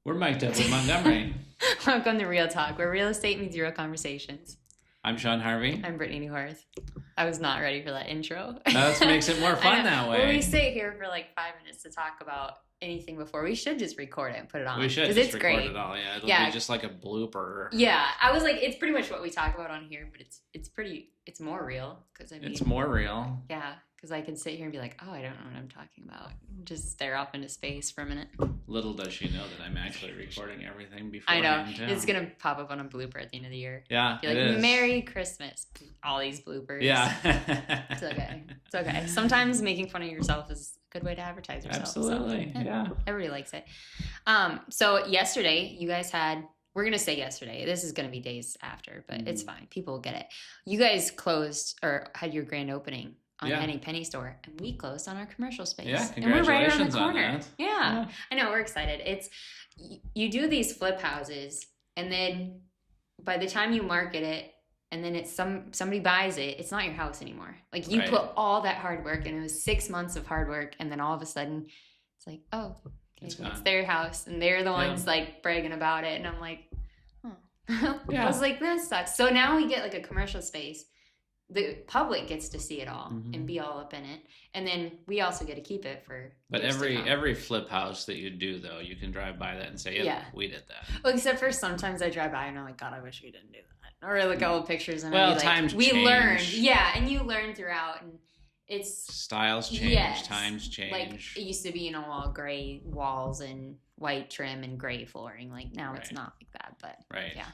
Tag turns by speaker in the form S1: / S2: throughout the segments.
S1: We're mic'd up with Montgomery.
S2: Welcome to Real Talk, where real estate means real conversations.
S1: I'm Sean Harvey.
S2: I'm Brittany Newhorth. I was not ready for that intro.
S1: That makes it more fun that way.
S2: When we sit here for like 5 minutes to talk about anything before, we should just record it and put it on.
S1: We should just record it all. Yeah, it'll be just like a blooper.
S2: Yeah, I was like, it's pretty much what we talk about on here, but it's more real because
S1: it's more real.
S2: Yeah, because I can sit here and be like, oh, I don't know what I'm talking about. Just stare off into space for a minute.
S1: Little does she know that I'm actually recording everything before.
S2: I know. It's going to pop up on a blooper at the end of the year.
S1: Yeah,
S2: be like,
S1: it is.
S2: Merry Christmas. All these bloopers.
S1: Yeah.
S2: It's okay. It's okay. Sometimes making fun of yourself is a good way to advertise yourself.
S1: Absolutely.
S2: So,
S1: yeah.
S2: Everybody likes it. So yesterday, you guys had... We're going to say yesterday. This is going to be days after, but it's fine. People will get it. You guys closed or had your grand opening on Henny Penny store, and we closed on our commercial space.
S1: Yeah,
S2: And
S1: congratulations
S2: we're right around the corner.
S1: on that.
S2: Yeah, I know. We're excited. You do these flip houses, and then by the time you market it, and then somebody buys it, it's not your house anymore. Like you put all that hard work, and it was 6 months of hard work, and then all of a sudden, it's like, oh, it's their house, and they're the ones like bragging about it, and I'm like, oh. I was like, this sucks. So now we get like a commercial space. The public gets to see it all and be all up in it, and then we also get to keep it for.
S1: But every flip house that you do, though, you can drive by that and say, "Yeah, we did that."
S2: Well, except for sometimes I drive by and I'm like, God, I wish we didn't do that. Or look at old pictures and
S1: well,
S2: I'd be
S1: times
S2: like,
S1: change.
S2: We learned, and you learn throughout, and it's
S1: styles change, times change.
S2: Like it used to be, all gray walls and white trim and gray flooring. Like now it's not like that, but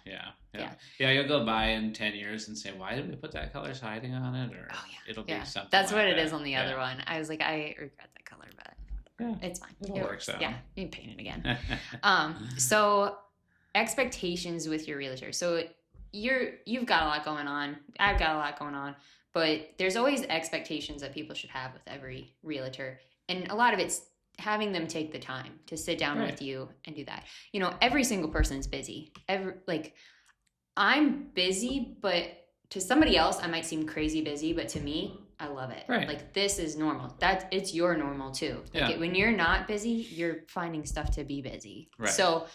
S2: yeah. You'll
S1: go by in 10 years and say, why did we put that color siding on it? Or it'll be something.
S2: That's
S1: like
S2: what
S1: that.
S2: it is on the other one. I was like, I regret that color, but it's fine.
S1: It works out.
S2: Yeah, you can paint it again. So expectations with your realtor. So you've got a lot going on. I've got a lot going on. But there's always expectations that people should have with every realtor. And a lot of it's having them take the time to sit down with you and do that. Every single person is busy. I'm busy, but to somebody else, I might seem crazy busy, but to me, I love it.
S1: Right.
S2: Like, this is normal. It's your normal, too. When you're not busy, you're finding stuff to be busy.
S1: Right.
S2: So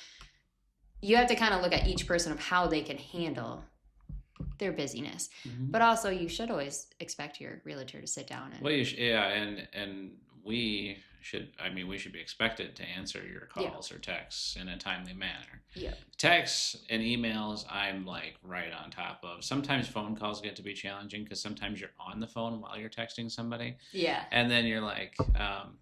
S2: you have to kind of look at each person of how they can handle their busyness. But also, you should always expect your realtor to sit down.
S1: Well, you should, and we should be expected to answer your calls or texts in a timely manner.
S2: Yeah.
S1: Texts and emails, I'm like right on top of. Sometimes phone calls get to be challenging because sometimes you're on the phone while you're texting somebody.
S2: Yeah.
S1: And then you're like,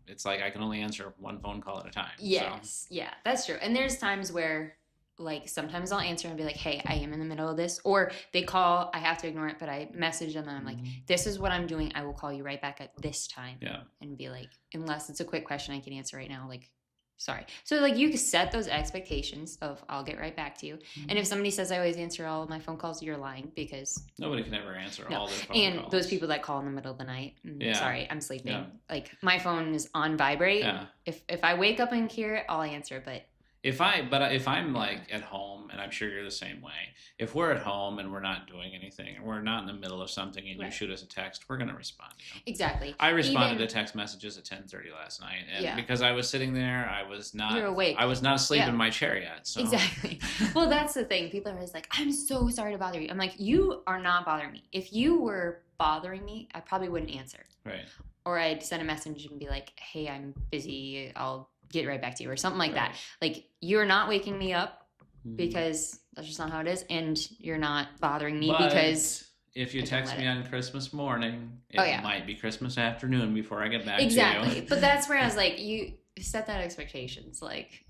S1: it's like I can only answer one phone call at a time.
S2: Yes. So. Yeah, that's true. And there's times where, like, sometimes I'll answer and be like, hey, I am in the middle of this. Or they call, I have to ignore it, but I message them and I'm like, this is what I'm doing. I will call you right back at this time.
S1: Yeah.
S2: And be like, unless it's a quick question I can answer right now, like, sorry. So, like, you can set those expectations of I'll get right back to you. And if somebody says I always answer all of my phone calls, you're lying, because
S1: nobody can ever answer all their phone calls.
S2: And those people that call in the middle of the night, sorry, I'm sleeping. Yeah. Like, my phone is on vibrate.
S1: Yeah.
S2: If I wake up and hear it, I'll answer, but
S1: if I'm like at home, and I'm sure you're the same way, if we're at home and we're not doing anything, and we're not in the middle of something, and you shoot us a text, we're going to respond.
S2: Exactly.
S1: I responded to text messages at 10:30 last night, and because I was sitting there, I was not.
S2: You're awake.
S1: I was not asleep in my chair yet. So.
S2: Exactly. Well, that's the thing. People are always like, "I'm so sorry to bother you." I'm like, "You are not bothering me. If you were bothering me, I probably wouldn't answer."
S1: Right.
S2: Or I'd send a message and be like, "Hey, I'm busy. I'll get right back to you," or something like that. Like, you're not waking me up because that's just not how it is, and you're not bothering me because
S1: if you text me on Christmas morning, it might be Christmas afternoon before I get back to you.
S2: Exactly. But that's where I was like, you set that expectations. Like,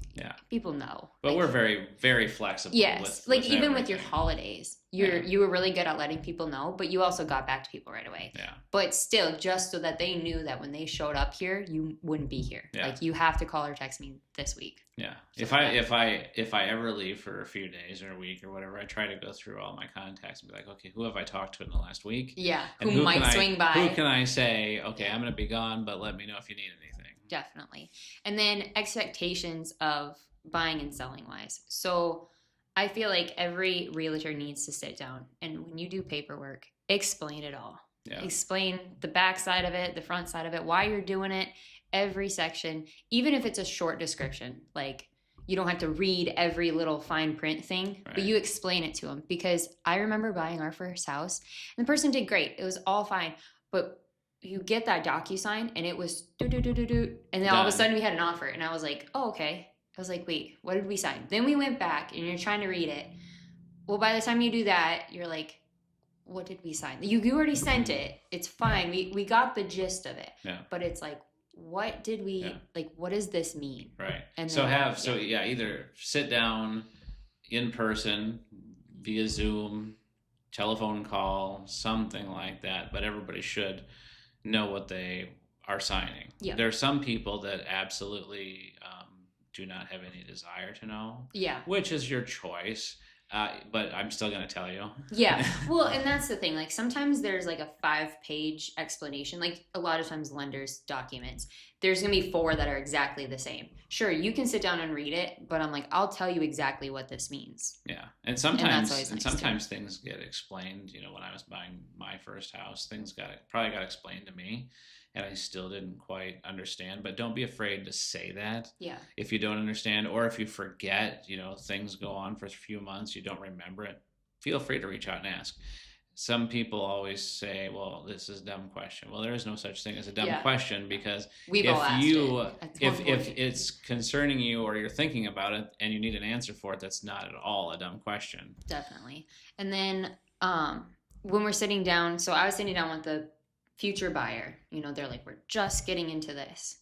S2: people know.
S1: But
S2: like,
S1: we're very, very flexible.
S2: Yes. Like, even with your holidays, you were really good at letting people know, but you also got back to people right away.
S1: Yeah.
S2: But still, just so that they knew that when they showed up here, you wouldn't be here.
S1: Yeah.
S2: Like, you have to call or text me this week.
S1: Yeah. If I ever leave for a few days or a week or whatever, I try to go through all my contacts and be like, okay, who have I talked to in the last week?
S2: Yeah.
S1: And
S2: who might swing by?
S1: Who can I say, okay, I'm going to be gone, but let me know if you need anything.
S2: Definitely. And then expectations of buying and selling wise. So I feel like every realtor needs to sit down, and when you do paperwork, explain it all. Yeah. Explain the back side of it, the front side of it, why you're doing it, every section, even if it's a short description. Like, you don't have to read every little fine print thing, but you explain it to them. Because I remember buying our first house and the person did great. It was all fine. But you get that DocuSign and it was do. And then all of a sudden we had an offer. And I was like, oh, okay. I was like, wait, what did we sign? Then we went back and you're trying to read it. Well, by the time you do that, you're like, what did we sign? You already sent it. It's fine. We got the gist of it.
S1: Yeah.
S2: But it's like, what did we, like, what does this mean?
S1: Right.
S2: And
S1: so
S2: then,
S1: either sit down in person, via Zoom, telephone call, something like that. But everybody should know what they are signing.
S2: Yeah.
S1: There are some people that absolutely do not have any desire to know.
S2: Yeah.
S1: Which is your choice. But I'm still going to tell you.
S2: Yeah. Well, and that's the thing. Like sometimes there's like a 5-page explanation. Like a lot of times lenders documents, there's going to be 4 that are exactly the same. Sure, you can sit down and read it, but I'm like, I'll tell you exactly what this means.
S1: Yeah. And sometimes
S2: nice
S1: things get explained. You know, when I was buying my first house, things probably got explained to me. And I still didn't quite understand, but don't be afraid to say that.
S2: Yeah.
S1: If you don't understand, or if you forget, you know, things go on for a few months, you don't remember it, feel free to reach out and ask. Some people always say, well, this is a dumb question. Well, there is no such thing as a dumb question, because if it's concerning you or you're thinking about it and you need an answer for it, that's not at all a dumb question.
S2: Definitely. And then when we're sitting down, so I was sitting down with the future buyer, you know, they're like, we're just getting into this.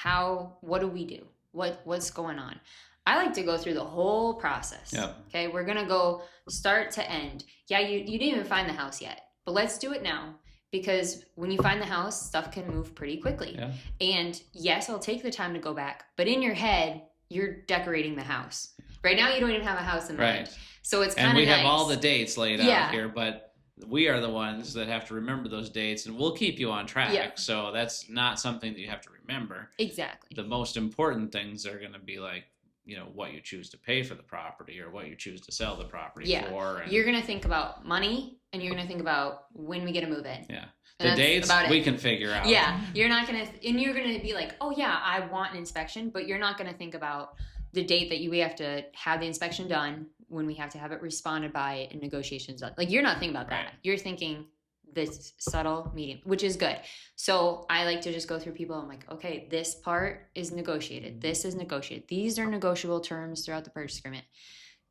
S2: What do we do? What's going on? I like to go through the whole process.
S1: Yep.
S2: Okay. We're going to go start to end. Yeah. You didn't even find the house yet, but let's do it now, because when you find the house, stuff can move pretty quickly.
S1: Yeah.
S2: And yes, I'll take the time to go back, but in your head, you're decorating the house. Right now, you don't even have a house in mind. So it's kind of nice.
S1: And we have all the dates laid out here, but we are the ones that have to remember those dates, and we'll keep you on track. Yeah. So that's not something that you have to remember.
S2: Exactly.
S1: The most important things are going to be like, you know, what you choose to pay for the property or what you choose to sell the property for. And
S2: you're going to think about money, and you're going to think about when we get to move in.
S1: Yeah. The dates we can figure out.
S2: Yeah. You're not going to, and you're going to be like, oh yeah, I want an inspection, but you're not going to think about the date that we have to have the inspection done, when we have to have it responded by and negotiations done. Like, you're not thinking about that. You're thinking this subtle medium, which is good. So I like to just go through people. I'm like, okay, this part is negotiated. This is negotiated. These are negotiable terms throughout the purchase agreement.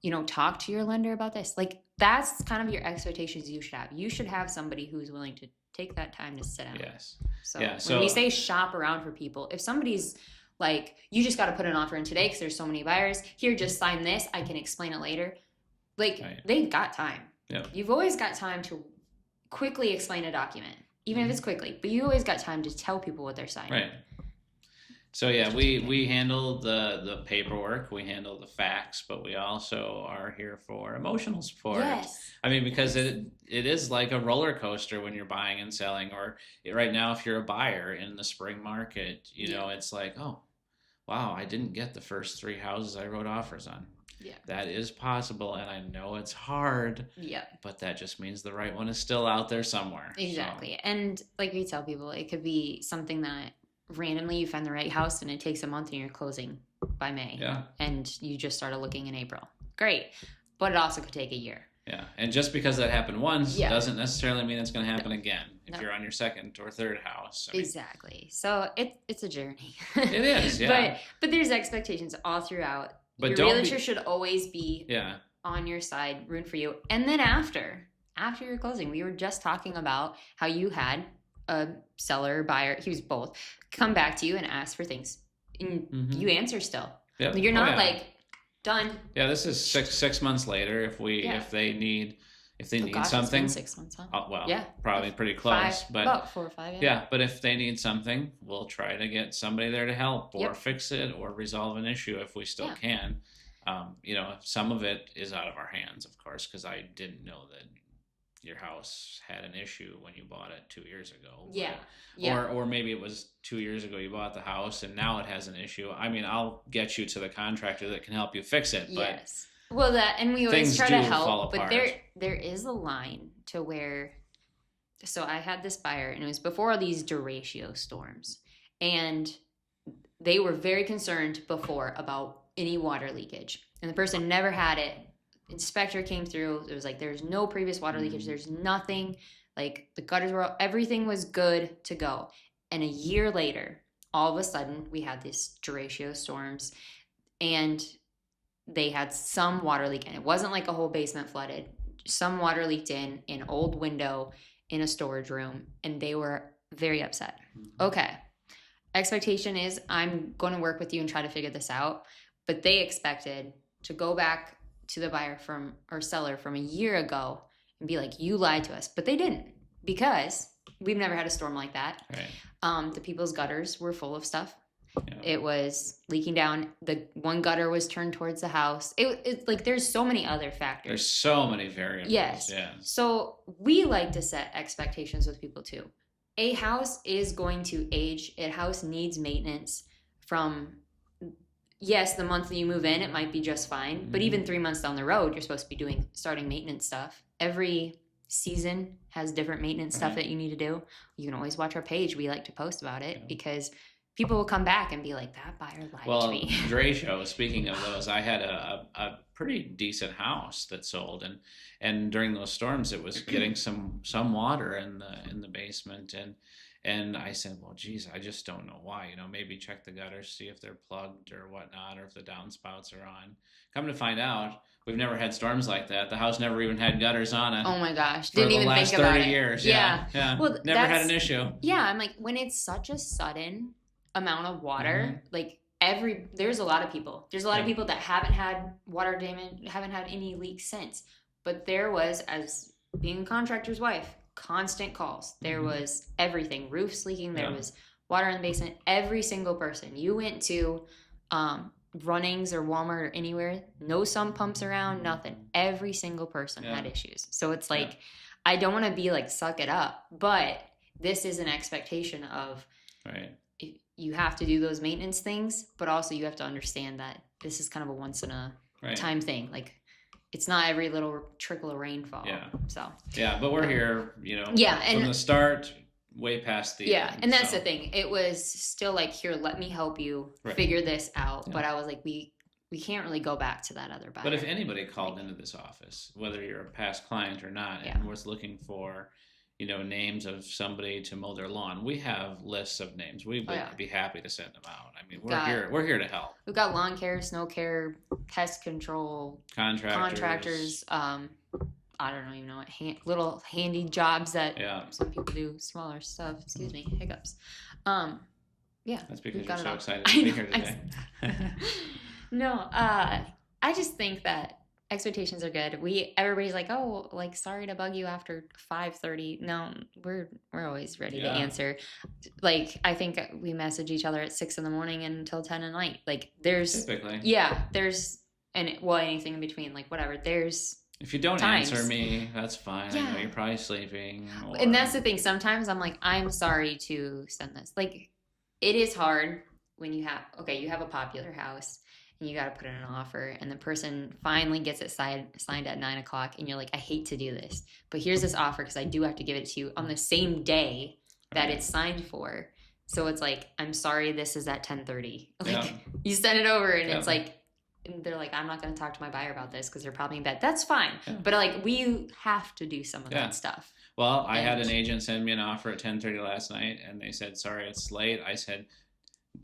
S2: You know, talk to your lender about this. Like, that's kind of your expectations you should have. You should have somebody who's willing to take that time to sit down.
S1: Yes.
S2: So when we say shop around for people, if somebody's like, you just got to put an offer in today because there's so many buyers. Here, just sign this. I can explain it later. Like, they've got time.
S1: Yep.
S2: You've always got time to quickly explain a document, even if it's quickly. But you always got time to tell people what they're signing.
S1: Right. So, yeah, we handle the paperwork. We handle the facts. But we also are here for emotional support.
S2: Yes.
S1: I mean, because it is like a roller coaster when you're buying and selling. Or right now, if you're a buyer in the spring market, you know, it's like, oh, wow, I didn't get the first 3 houses I wrote offers on. Yeah. That is possible, and I know it's hard. Yeah. But that just means the right one is still out there somewhere.
S2: Exactly. So. And like we tell people, it could be something that randomly you find the right house and it takes a month and you're closing by May.
S1: Yeah.
S2: And you just started looking in April. Great. But it also could take a year.
S1: Yeah. And just because that happened once doesn't necessarily mean it's going to happen again if you're on your second or third house. I mean,
S2: exactly. So it's a journey.
S1: It is, yeah.
S2: But there's expectations all throughout.
S1: But
S2: your realtor should always be on your side, rooting for you. And then after your closing, we were just talking about how you had a seller, buyer, he was both, come back to you and ask for things. And you answer still. Yep. You're not like, done.
S1: Yeah, this is six months later. If they need something,
S2: it's been 6 months, huh?
S1: Probably pretty close.
S2: About 4 or 5.
S1: Yeah, but if they need something, we'll try to get somebody there to help or fix it or resolve an issue if we still can. You know, some of it is out of our hands, of course, because I didn't know that your house had an issue when you bought it 2 years ago. Or maybe it was 2 years ago you bought the house and now it has an issue. I mean, I'll get you to the contractor that can help you fix it. But
S2: well, and we always try to help, but there is a line to where. So I had this buyer, and it was before all these derecho storms, and they were very concerned before about any water leakage. And the person never had it. Inspector came through. It was like, there's no previous water leakage. There's nothing. Like, the gutters were, everything was good to go. And a year later, all of a sudden, we had these derecho storms, and they had some water leak in. It wasn't like a whole basement flooded. Some water leaked in an old window in a storage room, and they were very upset. Okay. Expectation is I'm going to work with you and try to figure this out. But they expected to go back to the buyer or seller from a year ago and be like, you lied to us. But they didn't, because we've never had a storm like that.
S1: Right.
S2: The people's gutters were full of stuff.
S1: Yeah.
S2: It was leaking down. The one gutter was turned towards the house. It's like, there's so many other factors.
S1: There's so many variables.
S2: Yes. So we like to set expectations with people too. A house is going to age. A house needs maintenance from, yes, the month that you move in, it might be just fine. But even 3 months down the road, you're supposed to be starting maintenance stuff. Every season has different maintenance stuff that you need to do. You can always watch our page. We like to post about it because people will come back and be like, that buyer lied to me.
S1: Well, Derecho, speaking of those, I had a pretty decent house that sold, and during those storms, it was getting some water in the basement, and I said, well, geez, I just don't know why. Maybe check the gutters, see if they're plugged or whatnot, or if the downspouts are on. Come to find out, we've never had storms like that. The house never even had gutters on it.
S2: Oh my gosh,
S1: didn't
S2: even think about it. For the
S1: last 30 years, yeah.
S2: Well,
S1: never had an issue.
S2: Yeah, I'm like, when it's such a sudden amount of water, like there's a lot of people. There's a lot of people that haven't had water damage, haven't had any leaks since. But there was, as being a contractor's wife, constant calls. There was everything. Roofs leaking. There was water in the basement. Every single person. You went to Runnings or Walmart or anywhere, no sump pumps around, nothing. Every single person had issues. So it's like, I don't want to be like, suck it up. But this is an expectation of...
S1: Right.
S2: You have to do those maintenance things, but also you have to understand that this is kind of a once in a time thing. Like, it's not every little trickle of rainfall. Yeah. So. Yeah,
S1: but we're here,
S2: and
S1: from the start, way past the end.
S2: And that's the thing. It was still like, here, let me help you figure this out. Yeah. But I was like, we can't really go back to that other buyer.
S1: But if anybody called into this office, whether you're a past client or not, and was looking for names of somebody to mow their lawn, we have lists of names. We would be happy to send them out. I mean, we're here to help.
S2: We've got lawn care, snow care, pest control, contractors. I don't even know what little handy jobs that some people do, smaller stuff. Excuse me, hiccups.
S1: That's because you're so excited to be here today.
S2: No, I just think that expectations are good. Everybody's like, oh, like, sorry to bug you after 5:30. No, we're always ready to answer. Like, I think we message each other at 6 a.m. and until 10 at night. Like, there's typically anything in between, like, whatever. There's
S1: if you don't answer me, that's fine. I know you're probably sleeping.
S2: And that's the thing. Sometimes I'm like, I'm sorry to send this. Like, it is hard when you have a popular house. And you got to put in an offer, and the person finally gets it signed at 9 o'clock, and you're like, I hate to do this, but here's this offer because I do have to give it to you on the same day that it's signed for. So it's like, I'm sorry, this is at 10:30. Like, you send it over, and it's like, and they're like, I'm not going to talk to my buyer about this because they're probably in bed. That's fine, but like, we have to do some of that stuff.
S1: Well, I had an agent send me an offer at 10:30 last night, and they said, sorry, it's late. I said,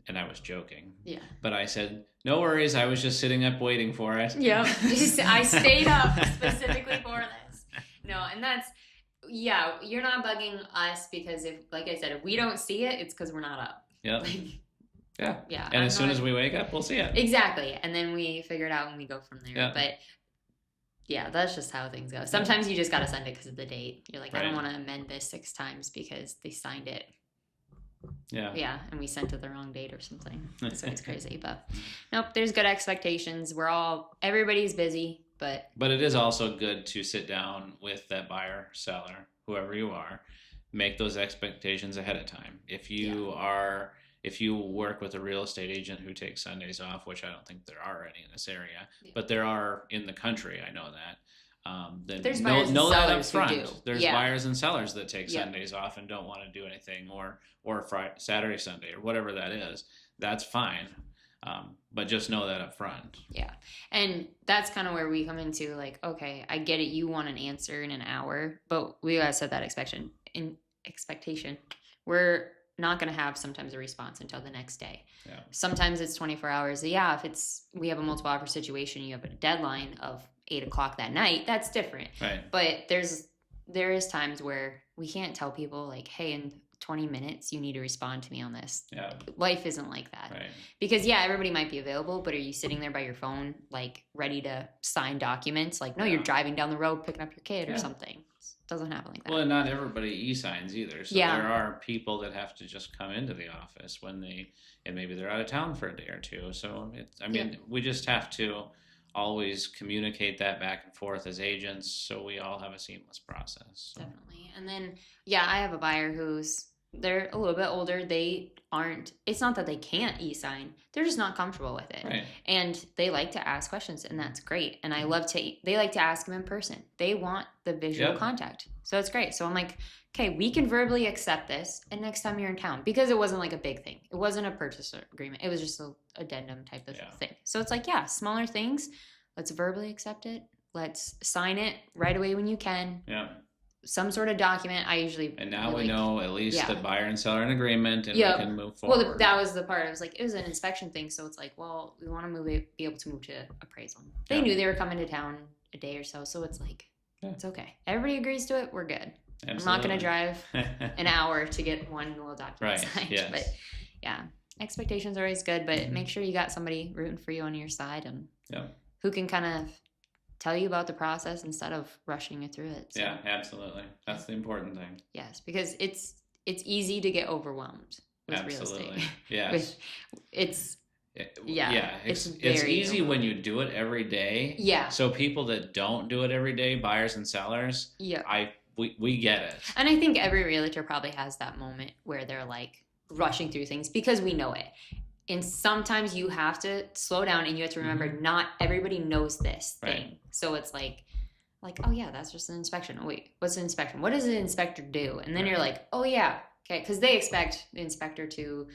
S1: and I was joking. Yeah. But I said, no worries. I was just sitting up waiting for it.
S2: Yeah. I stayed up specifically for this. No, and that's, you're not bugging us because like I said, if we don't see it, it's because we're not up.
S1: Yep. Yeah. And as soon as we wake up, we'll see it.
S2: Exactly. And then we figure it out and we go from there. Yeah. But that's just how things go. Sometimes you just got to send it because of the date. You're like, I don't want to amend this 6 times because they signed it. Yeah, and we sent it the wrong date or something. So it's crazy. But nope, there's good expectations. Everybody's busy, but
S1: it is also good to sit down with that buyer, seller, whoever you are, make those expectations ahead of time. If you work with a real estate agent who takes Sundays off, which I don't think there are any in this area, but there are in the country, I know that. Then
S2: there's buyers and sellers who do.
S1: There's buyers and sellers that take Sundays off and don't want to do anything, or Friday, Saturday, Sunday, or whatever that is. That's fine. But just know that up front.
S2: Yeah. And that's kind of where we come into like, okay, I get it. You want an answer in an hour, but we got to set that expectation. We're not going to have sometimes a response until the next day.
S1: Yeah.
S2: Sometimes it's 24 hours. Yeah. If we have a multiple offer situation, you have a deadline of 8:00 that night, that's different.
S1: Right.
S2: But there is times where we can't tell people like, hey, in 20 minutes, you need to respond to me on this.
S1: Yeah.
S2: Life isn't like that.
S1: Right.
S2: Because everybody might be available, but are you sitting there by your phone, like ready to sign documents? Like, no, you're driving down the road, picking up your kid or something. It doesn't happen like that.
S1: Well, and not everybody e-signs either. So there are people that have to just come into the office and maybe they're out of town for a day or two. So we just have to always communicate that back and forth as agents so we all have a seamless process. So.
S2: Definitely. And then, I have a buyer they're a little bit older. It's not that they can't e-sign. They're just not comfortable with it.
S1: Right.
S2: And they like to ask questions, and that's great. And I love they like to ask them in person. They want the visual contact. So it's great. So I'm like, okay, we can verbally accept this. And next time you're in town, because it wasn't like a big thing. It wasn't a purchase agreement. It was just an addendum type of thing. So it's like, smaller things. Let's verbally accept it. Let's sign it right away when you can. Yeah. Some sort of document.
S1: And now we know at least the buyer and seller in agreement, and we can move forward.
S2: Well, that was the part. I was like, it was an inspection thing, so it's like, well, we want to be able to move to appraisal. They knew they were coming to town a day or so it's like, it's okay. Everybody agrees to it. We're good. Absolutely. I'm not going to drive an hour to get one little document signed. Yes. But expectations are always good, but make sure you got somebody rooting for you on your side and who can kind of tell you about the process instead of rushing you through it. So.
S1: Yeah, absolutely. That's the important thing.
S2: Yes, because it's easy to get overwhelmed with real estate.
S1: Yes.
S2: It's
S1: easy when you do it every day.
S2: Yeah.
S1: So people that don't do it every day, buyers and sellers, we get it.
S2: And I think every realtor probably has that moment where they're like rushing through things because we know it. And sometimes you have to slow down and you have to remember not everybody knows this thing. Right. So it's like, oh yeah, that's just an inspection. Oh wait, what's an inspection? What does an inspector do? And then you're like, oh yeah, okay. Because they expect the inspector to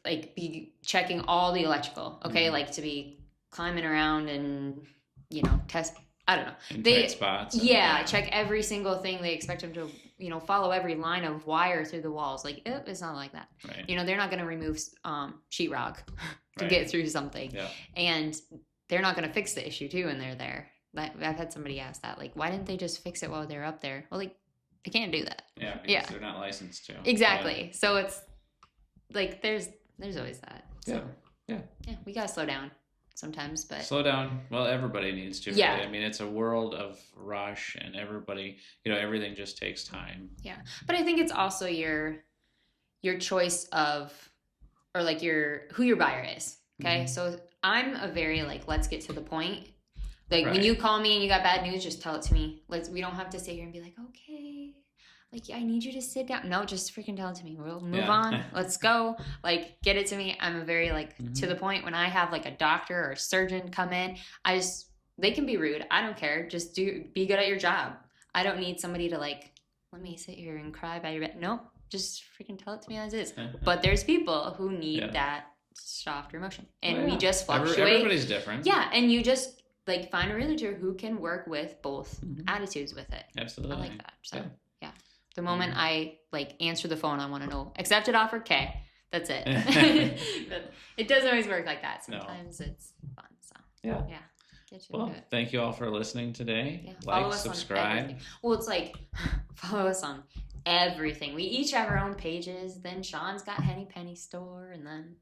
S2: like be checking all the electrical, okay? Like to be climbing around and, test, I don't know.
S1: In tight spots.
S2: Check every single thing. They expect them to, follow every line of wire through the walls. Like, it's not like that.
S1: Right.
S2: They're not going to remove sheetrock to get through something. Yeah. And they're not going to fix the issue, too, when they're there. I've had somebody ask that. Like, why didn't they just fix it while they're up there? Well, like, they can't do that.
S1: Yeah, because they're not licensed to.
S2: Exactly. Yeah. So it's, like, there's always that. So,
S1: yeah,
S2: we got to slow down. Sometimes, but
S1: slow down. Well, everybody needs to.
S2: Yeah.
S1: Right? I mean, it's a world of rush, and everybody, everything just takes time.
S2: Yeah, but I think it's also your choice of, or like who your buyer is. Okay, so I'm a very like let's get to the point. Like when you call me and you got bad news, just tell it to me. We don't have to sit here and be like, okay, like I need you to sit down. No, just freaking tell it to me. We'll move on. Let's go. Like get it to me. I'm a very like to the point. When I have like a doctor or a surgeon come in, they can be rude. I don't care. Just be good at your job. I don't need somebody to like, let me sit here and cry by your bed. Nope. Just freaking tell it to me as is. But there's people who need that softer emotion. And we just fluctuate.
S1: Everybody's different.
S2: Yeah. And you just like find a realtor who can work with both attitudes with it.
S1: Absolutely.
S2: I like that. So the moment I like answer the phone, I want to know accepted offer. Okay, that's it. But it doesn't always work like that. Sometimes it's fun. So yeah. Get you
S1: well, thank you all for listening today.
S2: Yeah.
S1: Like, subscribe.
S2: Well, it's like follow us on everything. We each have our own pages. Then Sean's got Henny Penny Store, and then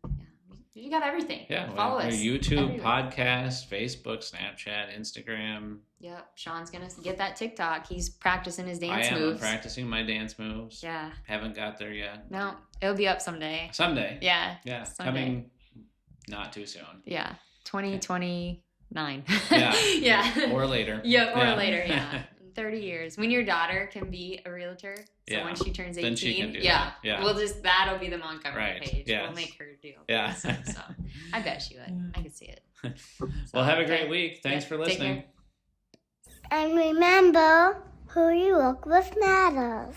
S2: you got everything. Yeah, follow us.
S1: YouTube, everywhere. Podcast, Facebook, Snapchat, Instagram.
S2: Yep, Sean's gonna get that TikTok. He's practicing his dance moves.
S1: I'm practicing my dance moves.
S2: Yeah.
S1: Haven't got there yet.
S2: No, it'll be up someday.
S1: Someday.
S2: Yeah.
S1: Yeah. Someday. Coming not too soon.
S2: Yeah. 2029.
S1: Yeah.
S2: Yeah.
S1: Or later.
S2: Yeah, or later, yeah. 30 years. When your daughter can be a realtor, so when she turns 18,
S1: then she can do
S2: that.
S1: Yeah.
S2: That'll be the Montgomery page.
S1: Yes.
S2: We'll make her do
S1: Yeah.
S2: So I bet she would. I could see it.
S1: Well, have a great week. Thanks for listening.
S3: And remember, who you work with matters.